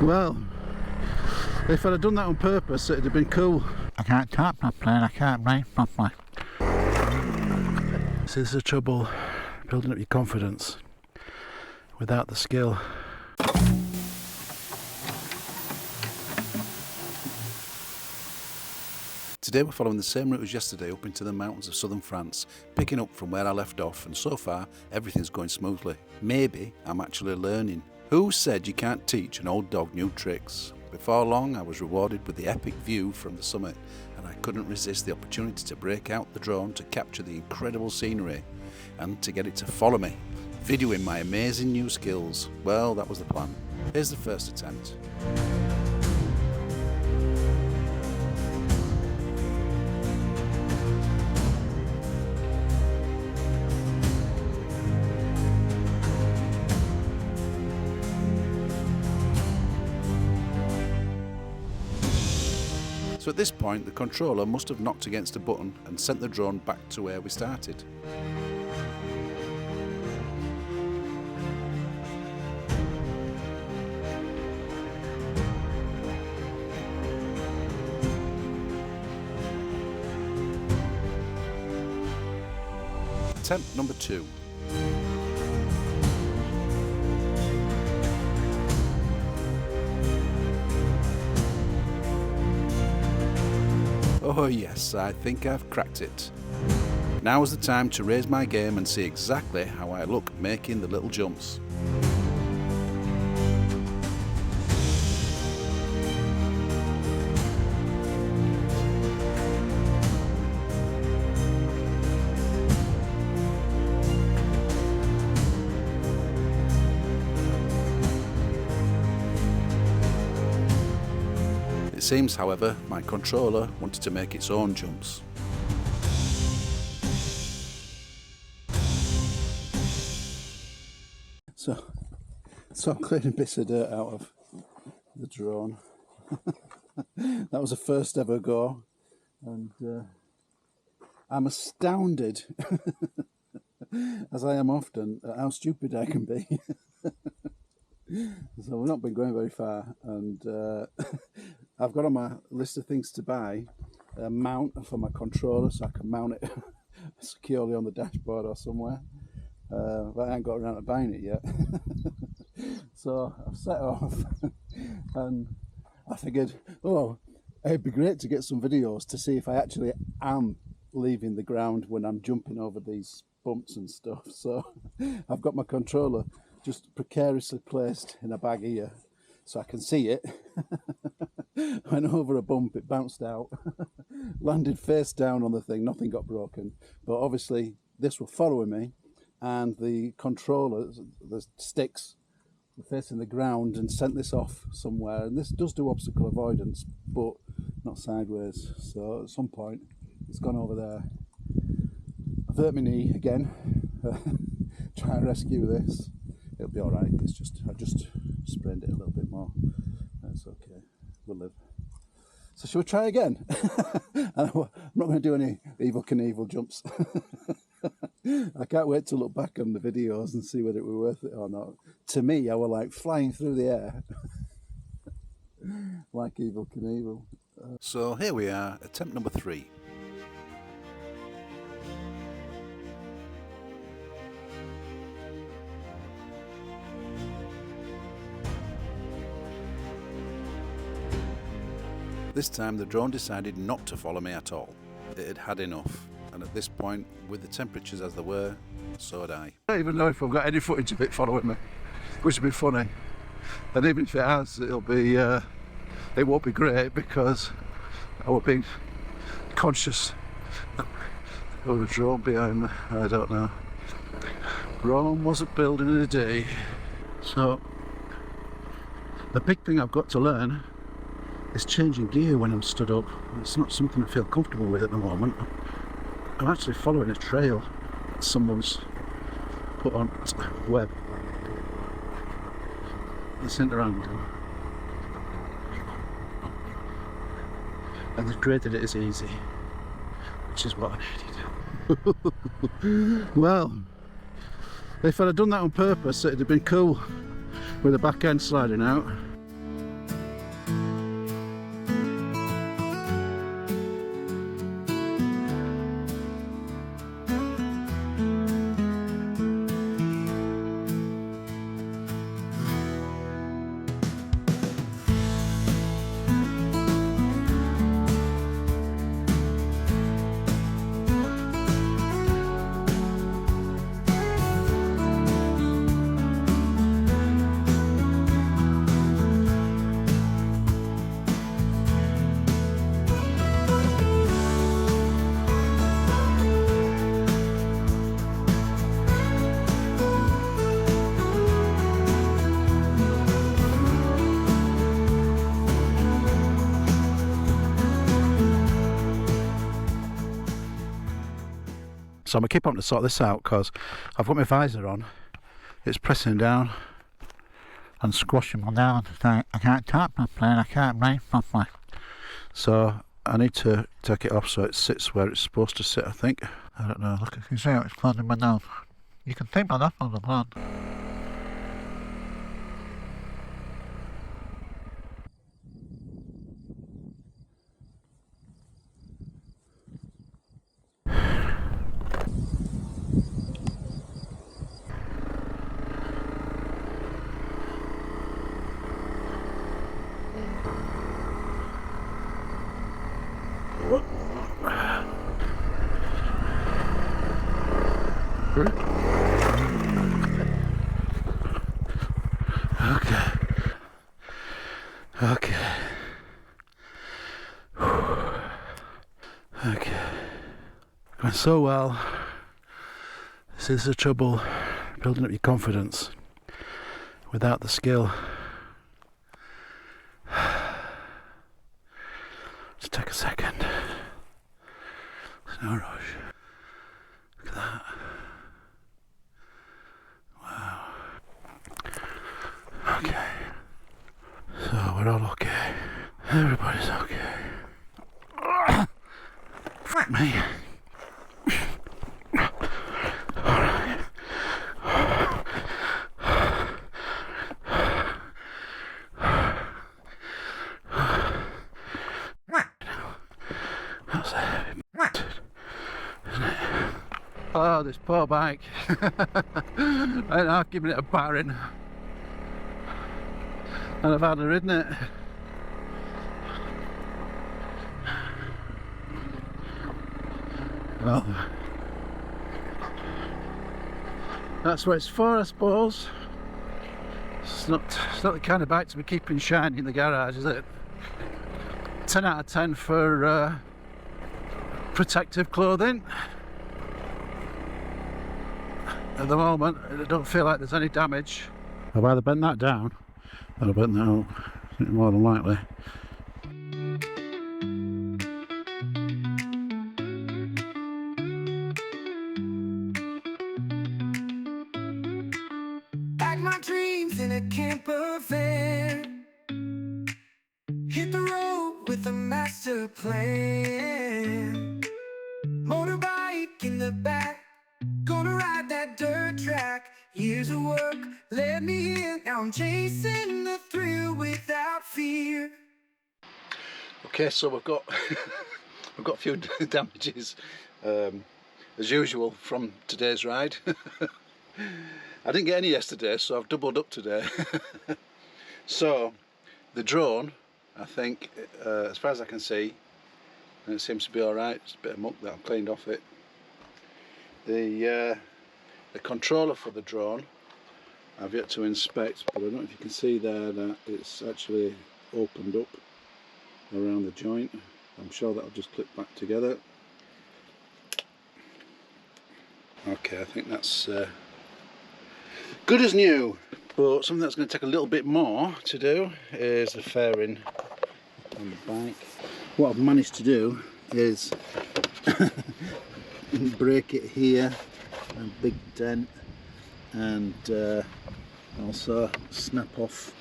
Well, if I'd have done that on purpose, it'd have been cool. I can't talk properly and I can't write properly. See, this is the trouble, building up your confidence without the skill. Today we're following the same route as yesterday up into the mountains of southern France, picking up from where I left off, and so far everything's going smoothly. Maybe I'm actually learning. Who said you can't teach an old dog new tricks? Before long I was rewarded with the epic view from the summit, and I couldn't resist the opportunity to break out the drone to capture the incredible scenery and to get it to follow me, videoing my amazing new skills. Well, that was the plan. Here's the first attempt. So at this point the controller must have knocked against a button and sent the drone back to where we started. Attempt number 2. Oh yes, I think I've cracked it. Now is the time to raise my game and see exactly how I look making the little jumps. It seems, however, my controller wanted to make its own jumps. So I'm clearing bits of dirt out of the drone. That was the first ever go, and I'm astounded, as I am often, at how stupid I can be. So we've not been going very far, and I've got on my list of things to buy a mount for my controller so I can mount it securely on the dashboard or somewhere, but I ain't got around to buying it yet. So I've set off and I figured, oh, it'd be great to get some videos to see if I actually am leaving the ground when I'm jumping over these bumps and stuff. So I've got my controller just precariously placed in a bag here so I can see it. Went over a bump, it bounced out, landed face down on the thing, nothing got broken, but obviously this was following me, and the controller, the sticks, were facing the ground and sent this off somewhere. And this does do obstacle avoidance, but not sideways, so at some point it's gone over there. I've hurt my knee again. Try and rescue this. It'll be alright, it's just, I just sprained it a little bit more. That's okay, we'll live. So shall we try again? I'm not going to do any Evel Knievel jumps. I can't wait to look back on the videos and see whether it were worth it or not. To me, I were like flying through the air. Like Evel Knievel. So here we are, attempt number 3. This time the drone decided not to follow me at all. It had had enough, and at this point, with the temperatures as they were, so had I. I don't even know if I've got any footage of it following me, which would be funny. And even if it has, it won't be great because I will be conscious of the drone behind me. I don't know. Rome wasn't built in a day. So the big thing I've got to learn is changing gear when I'm stood up. It's not something I feel comfortable with at the moment. I'm actually following a trail that someone's put on web. The centre angle. And they've graded it as easy, which is what I needed. Well, if I'd have done that on purpose, it'd have been cool with the back end sliding out. So I'm going to keep on to sort this out because I've got my visor on. It's pressing down and squashing me down. I can't talk properly and I can't breathe properly. So I need to take it off so it sits where it's supposed to sit, I think. I don't know, look, you can see how it's closing my nose. You can see my nose on the ground. Okay. Going so well. This is the trouble, building up your confidence without the skill. Just take a second. There's no rush. Look at that. Wow. Okay. So we're all okay. Everybody's okay. Fuck me. Alright. That's a heavy bastard, isn't it? Oh, this poor bike. And I've given it a battering. And I've hardly ridden it. Well, that's what it's for, I suppose. It's not the kind of bike to be keeping shiny in the garage, is it? 10 out of 10 for protective clothing. At the moment, I don't feel like there's any damage. I've either bent that down or I've bent that up. I think more than likely. My dreams in a camper van, hit the road with a master plan. Motorbike in the back, gonna ride that dirt track. Years of work led me here, now I'm chasing the thrill without fear. Okay, so we've got we've got a few damages as usual from today's ride. I didn't get any yesterday, so I've doubled up today. So the drone, I think, as far as I can see, and it seems to be alright. It's a bit of muck that I've cleaned off it. The controller for the drone I've yet to inspect, but I don't know if you can see there that it's actually opened up around the joint. I'm sure that'll just click back together. Okay, I think that's good as new, but something that's going to take a little bit more to do is the fairing on the bike. What I've managed to do is break it here, a big dent, and also snap off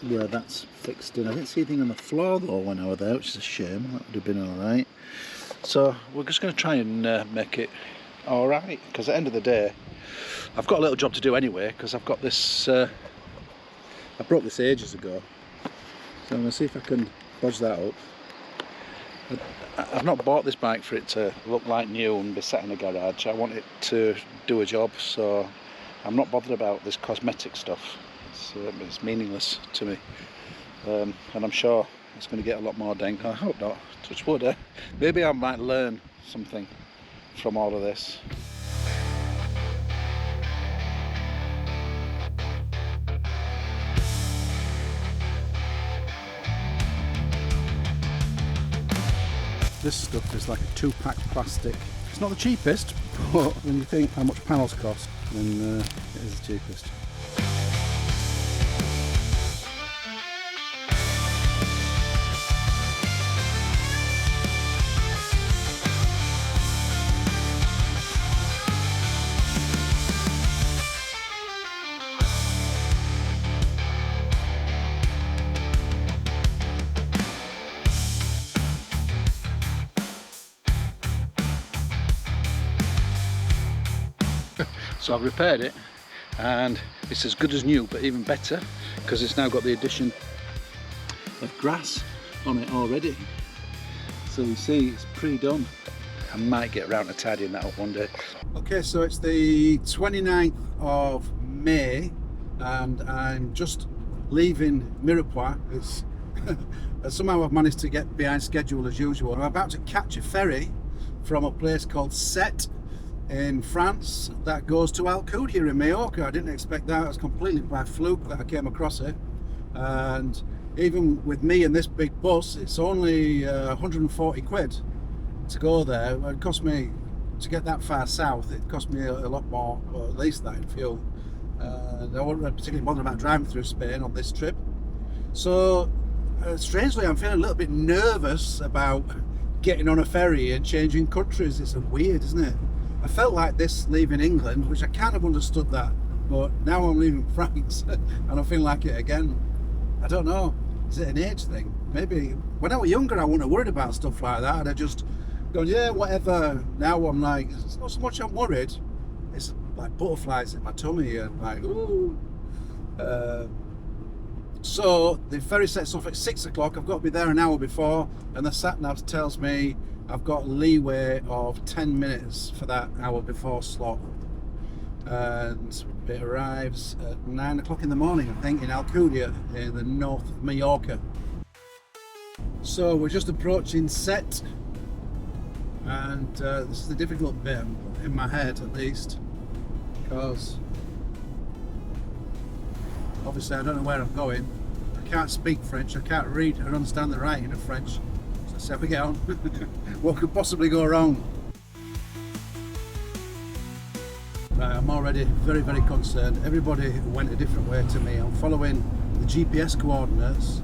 where that's fixed in. I didn't see anything on the floor though when I was there, which is a shame. That would have been alright. So we're just going to try and make it alright, because at the end of the day I've got a little job to do anyway, because I've got this I broke this ages ago, so I'm going to see if I can bodge that up. I've not bought this bike for it to look like new and be sat in a garage. I want it to do a job, so I'm not bothered about this cosmetic stuff. It's meaningless to me, and I'm sure it's going to get a lot more dent. I hope not, touch wood, eh? Maybe I might learn something from all of this. This stuff is like a 2-pack plastic. It's not the cheapest, but when you think how much panels cost, then it is the cheapest. So I've repaired it and it's as good as new, but even better because it's now got the addition of grass on it already. So you see it's pre-done. I might get around to tidying that up one day. Okay, so it's the 29th of May and I'm just leaving Mirepoix. It's somehow I've managed to get behind schedule as usual. I'm about to catch a ferry from a place called Sète in France that goes to Alcudia in Mallorca. I didn't expect that. It was completely by fluke that I came across it. And even with me in this big bus, it's only 140 quid to go there. It cost me, to get that far south, it cost me a lot more, or at least that in fuel. I wasn't particularly bothered about driving through Spain on this trip. So strangely, I'm feeling a little bit nervous about getting on a ferry and changing countries. It's weird, isn't it? I felt like this leaving England, which I kind of understood that, but now I'm leaving France and I feel like it again. I don't know, is it an age thing? Maybe when I was younger I wouldn't have worried about stuff like that, and I just gone, yeah, whatever. Now I'm like, it's not so much I'm worried, it's like butterflies in my tummy and like, ooh. So the ferry sets off at 6 o'clock. I've got to be there an hour before, and the sat nav tells me I've got leeway of 10 minutes for that hour before slot, and it arrives at 9 o'clock in the morning, I think, in Alcudia in the north of Mallorca. So we're just approaching Sète, and this is the difficult bit in my head, at least, because obviously I don't know where I'm going. I can't speak French, I can't read and understand the writing of French. So let's see how we get on. What could possibly go wrong? Right, I'm already very, very concerned. Everybody went a different way to me. I'm following the GPS coordinates.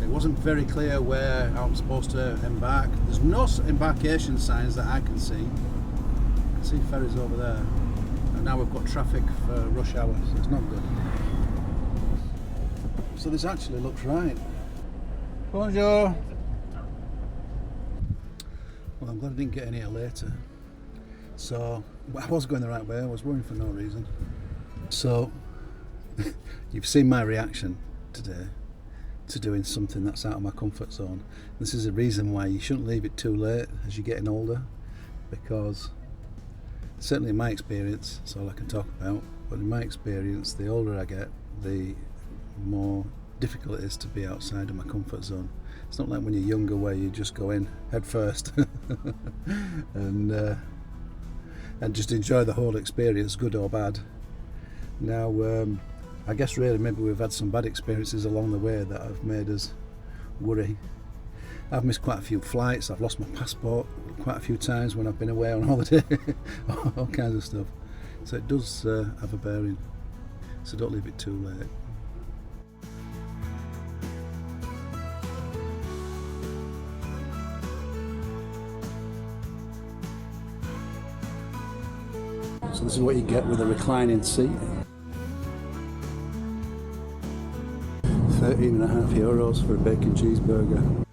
It wasn't very clear where I'm supposed to embark. There's no embarkation signs that I can see. I can see ferries over there. And now we've got traffic for rush hour, so it's not good. So this actually looks right. Bonjour. Well, I'm glad I didn't get in here later. So, I was going the right way, I was worrying for no reason. So, you've seen my reaction today to doing something that's out of my comfort zone. This is a reason why you shouldn't leave it too late as you're getting older, because certainly in my experience, that's all I can talk about, but in my experience, the older I get, the more difficult it is to be outside of my comfort zone. It's not like when you're younger where you just go in head first and just enjoy the whole experience, good or bad. Now I guess really maybe we've had some bad experiences along the way that have made us worry. I've missed quite a few flights, I've lost my passport quite a few times when I've been away on holiday, all kinds of stuff. So it does have a bearing, so don't leave it too late. So this is what you get with a reclining seat. €13.50 for a bacon cheeseburger.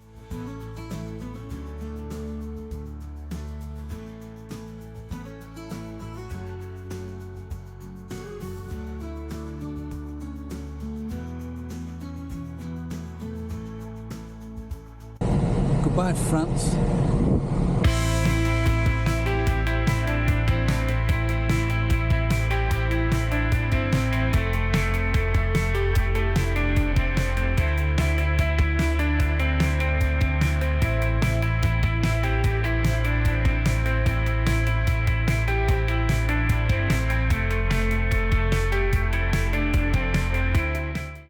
Goodbye, France.